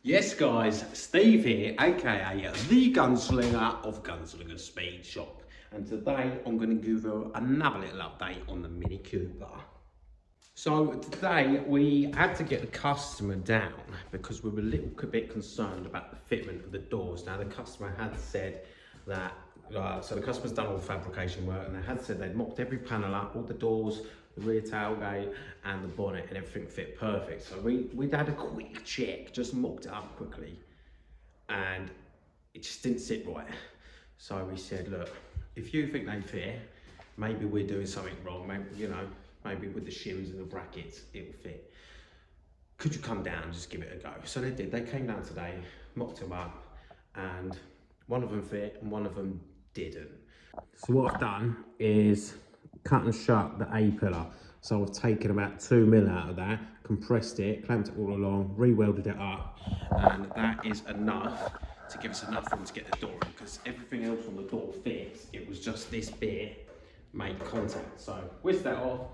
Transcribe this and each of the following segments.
Yes guys, Steve here, aka the Gunslinger of Gunslinger Speed Shop. And today I'm going to give you another little update on the Mini Cooper. So today we had to get the customer down because we were a little bit concerned about the fitment of the doors. Now the customer had said that, so the customer's done all the fabrication work and they had said they'd mocked every panel up, all the doors, the rear tailgate and the bonnet, and everything fit perfect. So we'd had a quick check, just mocked it up quickly and it just didn't sit right. So we said, look, if you think they fit, maybe we're doing something wrong, maybe, you know, maybe with the shims and the brackets, it'll fit. Could you come down and just give it a go? So they did, they came down today, mocked them up, and one of them fit and one of them didn't. So what I've done is cut and shut the A-pillar. So I've taken about 2 mil out of that, compressed it, clamped it all along, re-welded it up, and that is enough to give us enough room to get the door in, because everything else on the door fits. It was just this bit made contact. So whisked that off,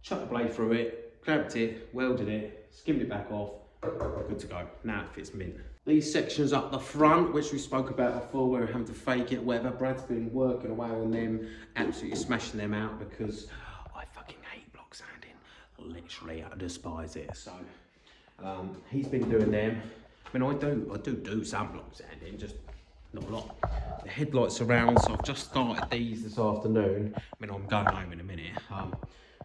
chucked the blade through it, clamped it, welded it, skimmed it back off, good to go. Now it fits mint. These sections up the front, which we spoke about before, where we're having to fake it, whatever, Brad's been working away on them, absolutely smashing them out because I fucking hate block sanding. Literally, I despise it. So he's been doing them. I mean, I do some block sanding, just not a lot. The headlights around, so I've just started these this afternoon. I mean, I'm going home in a minute.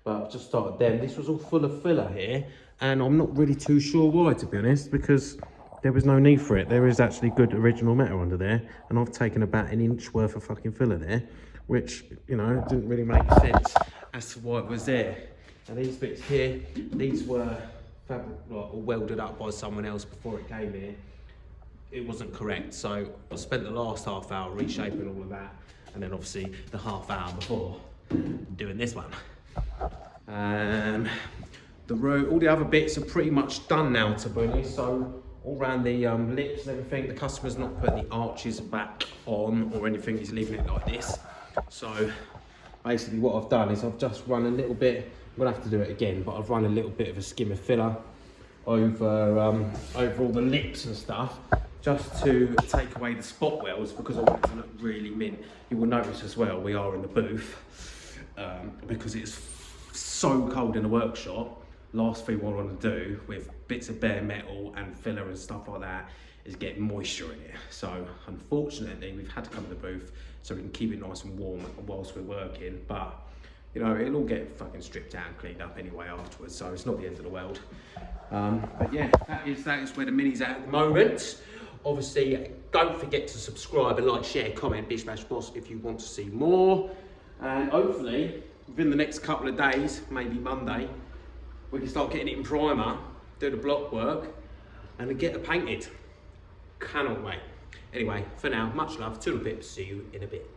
But I've just started them. This was all full of filler here, and I'm not really too sure why, to be honest, because there was no need for it. There is actually good original metal under there, and I've taken about 1 inch worth of fucking filler there, which, you know, didn't really make sense as to why it was there. And these bits here, these were fabric, like, welded up by someone else before it came here. It wasn't correct, so I spent the last half hour reshaping all of that, and then obviously the half hour before doing this one. All the other bits are pretty much done now, to be honest. So all around the lips and everything, the customer's not putting the arches back on or anything, he's leaving it like this. So basically what I've done is I've just run a little bit, I'm gonna have to do it again, but I've run a little bit of a skim of filler over all the lips and stuff, just to take away the spot welds, because I want it to look really mint. You will notice as well, we are in the booth, because it's so cold in the workshop. Last thing what I want to do with bits of bare metal and filler and stuff like that is get moisture in it. So unfortunately, we've had to come to the booth so we can keep it nice and warm whilst we're working. But you know, it'll all get fucking stripped out and cleaned up anyway afterwards, so it's not the end of the world. But yeah, that is where the Mini's at the moment. Obviously, don't forget to subscribe and like, share, comment, bish bash boss if you want to see more. And hopefully, within the next couple of days, maybe Monday, we can start getting it in primer, do the block work, and then get it painted. Cannot wait. Anyway, for now, much love, toodle pips, see you in a bit.